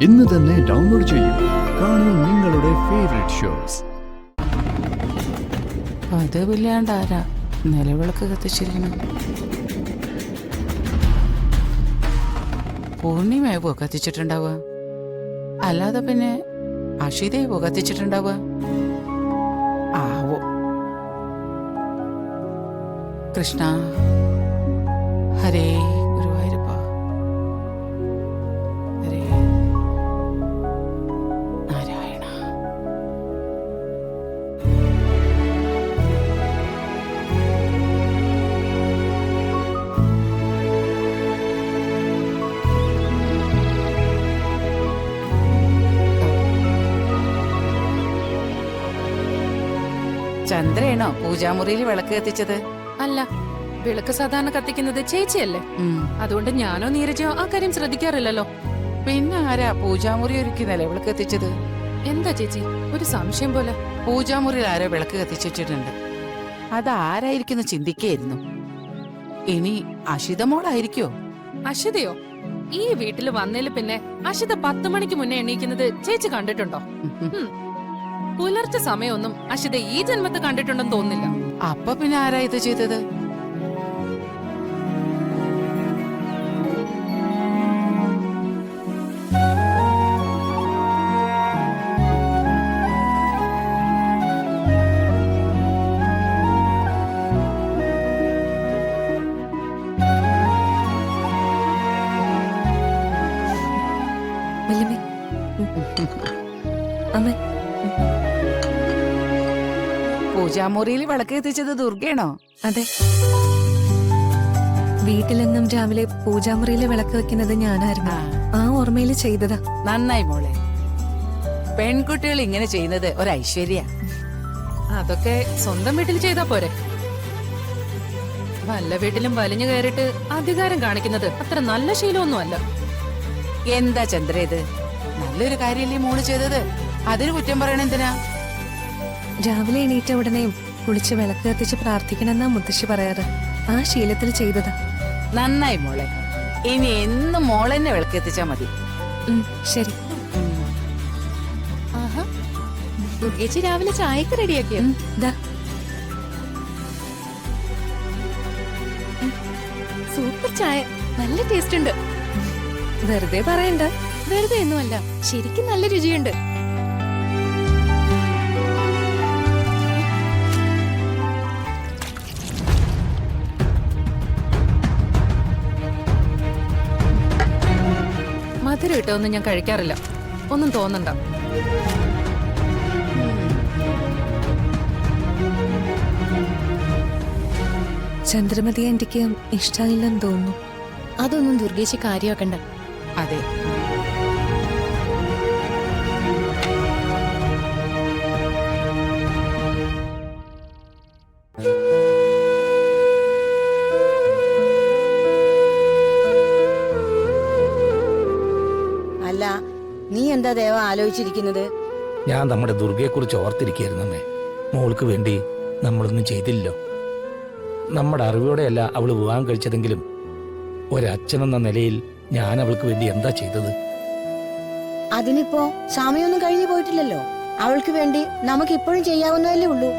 ഇന്ന് തന്നെ ഡൗൺലോഡ് ചെയ്യൂ. കാണൂ നിങ്ങളുടെ ഫേവറേറ്റ് ഷോസ്. പതിവില്ലാണ്ട് ആരാ നിലവിളക്ക് കത്തിച്ചിരിക്കണം? പൂർണിമയാവോ കത്തിച്ചിട്ടുണ്ടാവുക? അല്ലാതെ പിന്നെ അഷിതയാവോ കത്തിച്ചിട്ടുണ്ടാവുക? ആവോ. കൃഷ്ണ ഹരേ ഗുരുവായൂരപ്പ ഹരേ നാരായണ. ചന്ദ്രയാണോ പൂജാമുറിയിൽ വിളക്ക് കത്തിച്ചത്? അല്ല, വിളക്ക് സാധാരണ കത്തിക്കുന്നത് ചേച്ചിയല്ലേ. അതുകൊണ്ട് ഞാനോ നീരജോ ആ കാര്യം ശ്രദ്ധിക്കാറില്ലല്ലോ. പിന്നെ ആരാ പൂജാമുറി ഒരുക്കി നിലവിളക്ക് കത്തിച്ചത്? എന്താ ചേച്ചി ഒരു സംശയം പോലെ? പൂജാമുറിയിൽ ആരോ വിളക്ക് കത്തിച്ചിട്ടുണ്ട്. അതാരായിരിക്കുന്നു ചിന്തിക്കായിരുന്നു. ഇനി അഷിതമോളായിരിക്കോ? അഷിതയോ? ഈ വീട്ടിൽ വന്നതിൽ പിന്നെ അഷിത 10 മണിക്ക് മുന്നേ എണീക്കുന്നത് ചേച്ചി കണ്ടിട്ടുണ്ടോ? പുലർച്ചെ സമയമൊന്നും അഷിത ഈ ജന്മത്ത് കണ്ടിട്ടുണ്ടെന്ന് തോന്നുന്നില്ല. അപ്പൊ പിന്നെ ആരാ ഇത് ചെയ്തത്? പൂജാമുറിയിൽ വിളക്ക് കത്തിച്ചത് ദുർഗയാണോ? അതെ, വീട്ടിലെന്നും രാവിലെ പൂജാമുറിയില് വിളക്ക് വെക്കുന്നത് ഞാനായിരുന്നു. ആ ഓർമ്മയിൽ ചെയ്തതാ. നന്നായി മോളെ. പെൺകുട്ടികൾ ഇങ്ങനെ ചെയ്യുന്നത് ഒരു ഐശ്വര്യ. അതൊക്കെ സ്വന്തം വീട്ടിൽ ചെയ്താ പോരെ. വല്ല വീട്ടിലും വലിഞ്ഞു കയറിയിട്ട് അധികാരം കാണിക്കുന്നത് അത്ര നല്ല ശീലമൊന്നും അല്ല. എന്താ ചന്ദ്ര ഇത്? നല്ലൊരു കാര്യല്ലേ മോള് ചെയ്തത്. അതിന് കുറ്റം പറയണ എന്തിനാ? രാവിലെ എണീറ്റ ഉടനെ കുളിച്ച് വിളക്ക് കത്തിച്ച് പ്രാർത്ഥിക്കണമെന്നാ മുത്തശ്ശി പറയാറ്. ആ ശീലത്തിൽ ചെയ്തതാ. നന്നായി മോളെ. ഇനി എന്നും മോളെന്നെ വിളക്ക് എത്തിച്ചാ മതി. ശരി. ചേച്ചി രാവിലെ ചായക്ക് റെഡിയാക്കിയോ? സൂപ്പർ ചായ, നല്ല ടേസ്റ്റ് ഉണ്ട്. വെറുതെ പറയണ്ട. വെറുതെ ഒന്നുമല്ല, ശരിക്കും നല്ല രുചിയുണ്ട്. മധുരം ഇട്ടൊന്നും ഞാൻ കഴിക്കാറില്ല, ഒന്നും തോന്നണ്ട. ചന്ദ്രമതി ആന്റിക്ക് ഇഷ്ടമില്ലെന്ന് തോന്നുന്നു. അതൊന്നും ദുർഗേശി കാര്യമാക്കണ്ട. അതെ, അല്ല, നീ എന്താ ദേവ ആലോചിച്ചിരിക്കുന്നത്? ഞാൻ നമ്മുടെ ദുർഗയെ കുറിച്ച് ഓർത്തിരിക്കുകയായിരുന്നമ്മേ. മോൾക്ക് വേണ്ടി നമ്മളൊന്നും ചെയ്തില്ലോ. നമ്മുടെ അറിവോടെയല്ല അവള് വിവാഹം കഴിച്ചതെങ്കിലും ഒരച്ഛനെന്ന നിലയിൽ ഞാൻ അവൾക്ക് വേണ്ടി എന്താ ചെയ്തത്? അതിനിപ്പോ സമയമൊന്നും കഴിഞ്ഞു പോയിട്ടില്ലല്ലോ. അവൾക്ക് വേണ്ടി നമുക്ക് ഇപ്പോഴും ചെയ്യാവുന്നതല്ലേ ഉള്ളൂ.